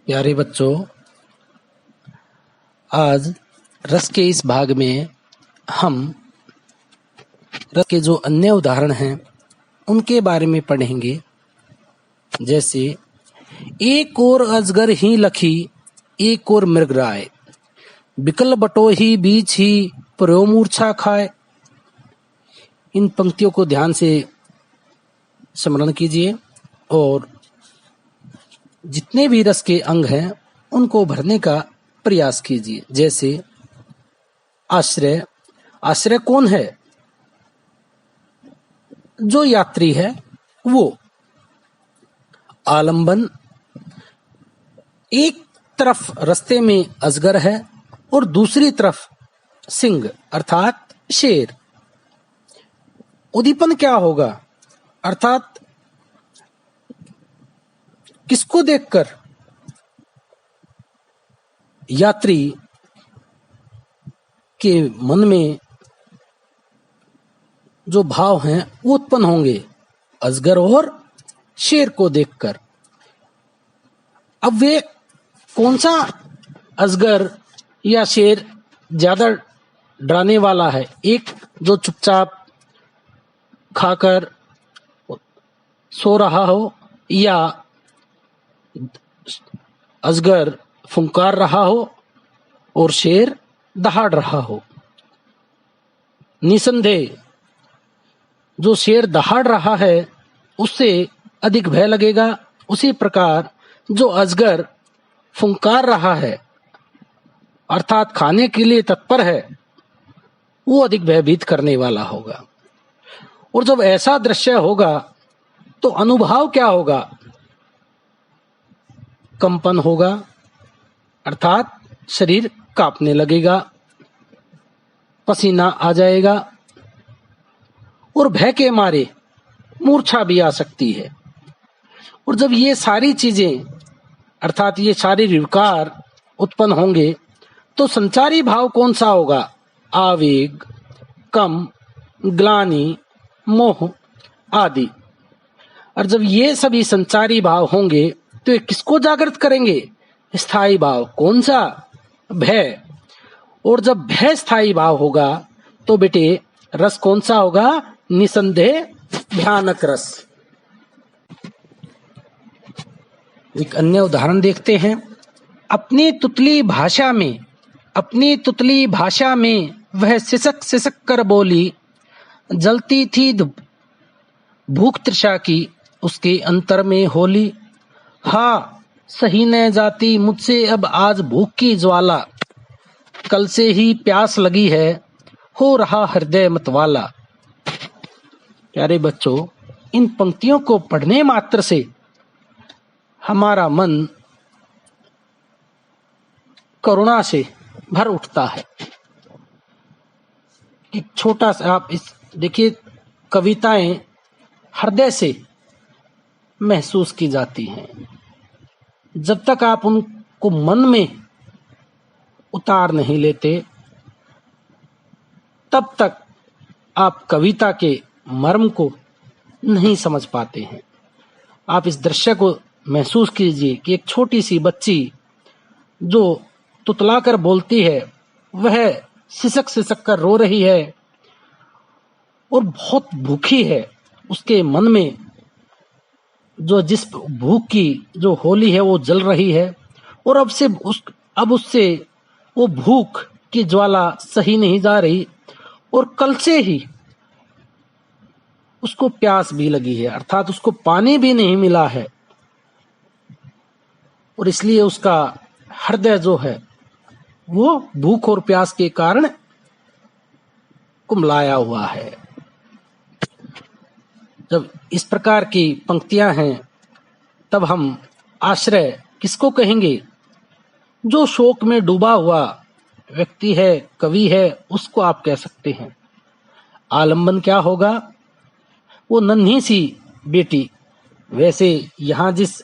प्यारे बच्चों, आज रस के इस भाग में हम रस के जो अन्य उदाहरण हैं उनके बारे में पढ़ेंगे। जैसे एक और अजगर ही लखी, एक और मृगराय, बिकल बटो ही बीच ही पर्यो मूर्छा खाए। इन पंक्तियों को ध्यान से स्मरण कीजिए और जितने भी रस के अंग हैं उनको भरने का प्रयास कीजिए। जैसे आश्रय, आश्रय कौन है? जो यात्री है वो। आलंबन, एक तरफ रास्ते में अजगर है और दूसरी तरफ सिंह अर्थात शेर। उद्दीपन क्या होगा? अर्थात किसको देखकर? यात्री के मन में जो भाव हैं वो उत्पन्न होंगे अजगर और शेर को देखकर। अब वे कौन सा अजगर या शेर ज्यादा डराने वाला है? एक जो चुपचाप खाकर सो रहा हो या अजगर फुंकार रहा हो और शेर दहाड़ रहा हो। निसंदेह जो शेर दहाड़ रहा है उससे अधिक भय लगेगा। उसी प्रकार जो अजगर फुंकार रहा है अर्थात खाने के लिए तत्पर है वो अधिक भयभीत करने वाला होगा। और जब ऐसा दृश्य होगा तो अनुभव क्या होगा? कंपन होगा अर्थात शरीर कांपने लगेगा, पसीना आ जाएगा और भय के मारे मूर्छा भी आ सकती है। और जब ये सारी चीजें अर्थात ये शारीरिक विकार उत्पन्न होंगे तो संचारी भाव कौन सा होगा? आवेग, कम, ग्लानि, मोह आदि। और जब ये सभी संचारी भाव होंगे तो ये किसको जागृत करेंगे? स्थायी भाव। कौन सा? भय। और जब भय स्थायी भाव होगा तो बेटे रस कौन सा होगा? निसंदेह भयानक रस। एक अन्य उदाहरण देखते हैं। अपनी तुतली भाषा में वह सिसक सिसक कर बोली, जलती थी भूख तृषा की उसके अंतर में होली। हाँ, सही न जाती मुझसे अब आज भूख की ज्वाला, कल से ही प्यास लगी है, हो रहा हृदय मतवाला। प्यारे बच्चों, इन पंक्तियों को पढ़ने मात्र से हमारा मन करुणा से भर उठता है। एक छोटा सा आप इस देखिए, कविताएं हृदय से महसूस की जाती हैं। जब तक आप उनको मन में उतार नहीं लेते तब तक आप कविता के मर्म को नहीं समझ पाते हैं। आप इस दृश्य को महसूस कीजिए कि एक छोटी सी बच्ची जो तुतलाकर बोलती है वह सिसक सिसक कर रो रही है और बहुत भूखी है। उसके मन में जो जिस भूख की जो होली है वो जल रही है और अब उससे वो भूख की ज्वाला सही नहीं जा रही और कल से ही उसको प्यास भी लगी है अर्थात उसको पानी भी नहीं मिला है और इसलिए उसका हृदय जो है वो भूख और प्यास के कारण कुम्हलाया हुआ है। जब इस प्रकार की पंक्तियां हैं तब हम आश्रय किसको कहेंगे? जो शोक में डूबा हुआ व्यक्ति है, कवि है, उसको आप कह सकते हैं। आलंबन क्या होगा? वो नन्ही सी बेटी। वैसे यहाँ जिस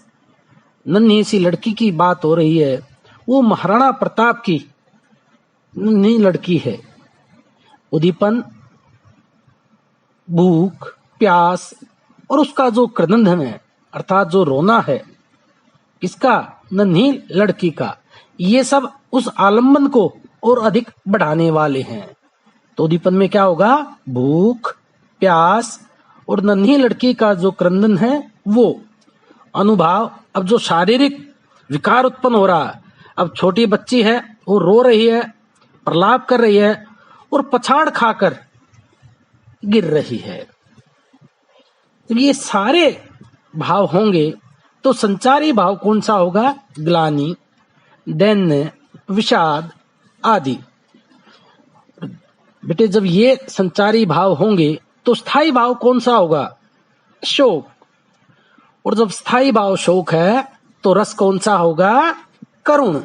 नन्ही सी लड़की की बात हो रही है वो महाराणा प्रताप की नन्ही लड़की है। उद्दीपन, भूख, प्यास और उसका जो क्रदन है अर्थात जो रोना है किसका? नन्ही लड़की का, ये सब उस आलम्बन को और अधिक बढ़ाने वाले हैं। तो उद्दीपन में क्या होगा? भूख, प्यास और नन्ही लड़की का जो क्रंदन है वो अनुभाव। अब जो शारीरिक विकार उत्पन्न हो रहा है, अब छोटी बच्ची है, वो रो रही है, प्रलाप कर रही है और पछाड़ खाकर गिर रही है। जब ये सारे भाव होंगे तो संचारी भाव कौन सा होगा? ग्लानि, दैन्य, विषाद आदि। बेटे जब ये संचारी भाव होंगे तो स्थायी भाव कौन सा होगा? शोक। और जब स्थायी भाव शोक है तो रस कौन सा होगा? करुण।